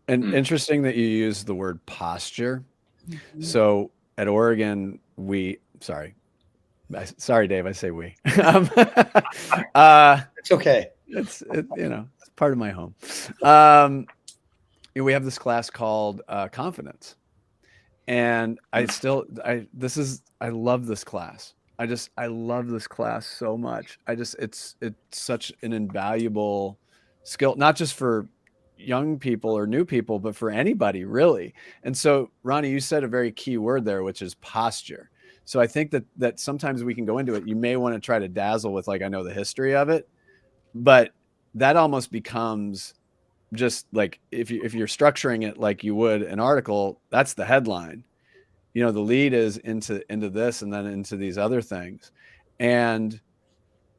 And interesting that you use the word posture. Mhm. So at Oregon, sorry, Dave, I say we. uh, It's okay. it's part of my home. Um, we have this class called confidence, and I love this class. I love this class so much. It's such an invaluable skill, not just for young people or new people, but for anybody really. And so, Ronnie, you said a very key word there, which is posture. So I think that sometimes we can go into it. You may want to try to dazzle with, like, I know the history of it, but that almost becomes just like, if you're structuring it like you would an article, that's the headline. The lead is into this and then into these other things. And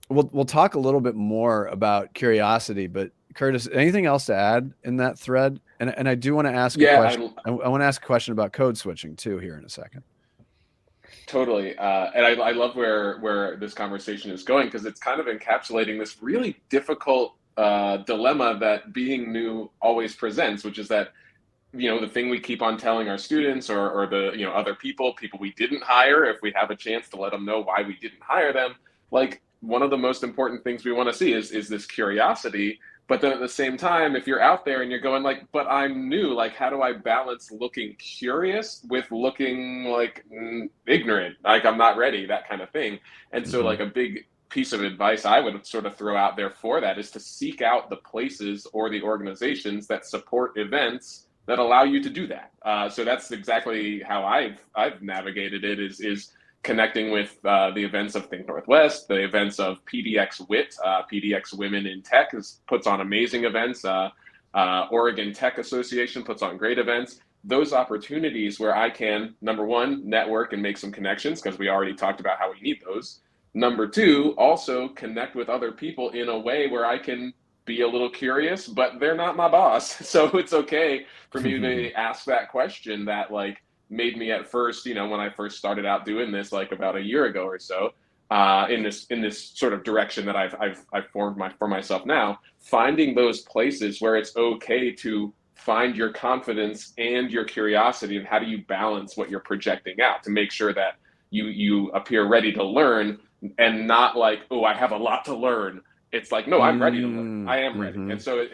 we'll talk a little bit more about curiosity, but Curtis, anything else to add in that thread? And I do want to ask a Yeah, question. I want to ask a question about code switching too here in a second. totally. And I love where this conversation is going, because it's kind of encapsulating this really difficult dilemma that being new always presents, which is that, the thing we keep on telling our students, or the, other people we didn't hire, if we have a chance to let them know why we didn't hire them, like, one of the most important things we want to see is this curiosity. But then at the same time, if you're out there and you're going like, but I'm new, like, how do I balance looking curious with looking like ignorant, like I'm not ready, that kind of thing. And so, Mm-hmm. like, a big piece of advice I would sort of throw out there for that is to seek out the places or the organizations that support events that allow you to do that. So that's exactly how I've navigated it, is connecting with the events of Think Northwest, the events of PDX WIT. PDX Women in Tech puts on amazing events. Oregon Tech Association puts on great events. Those opportunities where I can, number one, network and make some connections, because we already talked about how we need those. Number two, also connect with other people in a way where I can be a little curious, but they're not my boss. So it's okay for me to ask that question that, like, made me at first, when I first started out doing this, like about a year ago or so, in this sort of direction that I've formed for myself now, finding those places where it's okay to find your confidence and your curiosity, and how do you balance what you're projecting out to make sure that you appear ready to learn, and not like, oh, I have a lot to learn. It's like, no, I'm ready to learn. I am ready. Mm-hmm. And so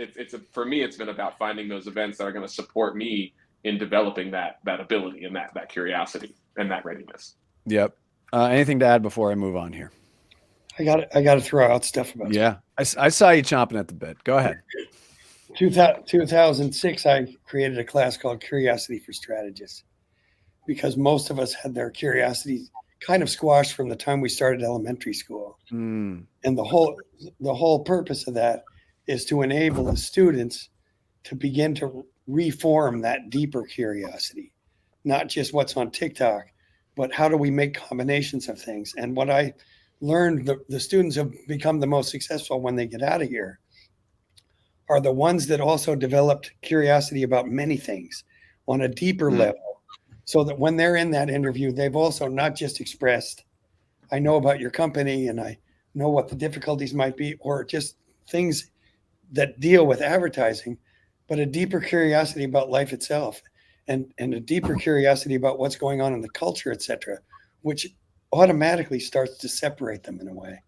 for me, it's been about finding those events that are going to support me in developing that ability and that curiosity and that readiness. Yep. Anything to add before I move on here? I got to throw out stuff about Yeah, I saw you chomping at the bit. Go ahead. 2006. I created a class called Curiosity for Strategists, because most of us had their curiosity kind of squashed from the time we started elementary school. Mm. And the whole purpose of that is to enable the students to begin to reform that deeper curiosity, not just what's on TikTok, but how do we make combinations of things. And what I learned, the students have become the most successful when they get out of here are the ones that also developed curiosity about many things on a deeper level, so that when they're in that interview, they've also not just expressed, I know about your company and I know what the difficulties might be, or just things that deal with advertising, but a deeper curiosity about life itself, and a deeper curiosity about what's going on in the culture, etc., which automatically starts to separate them in a way.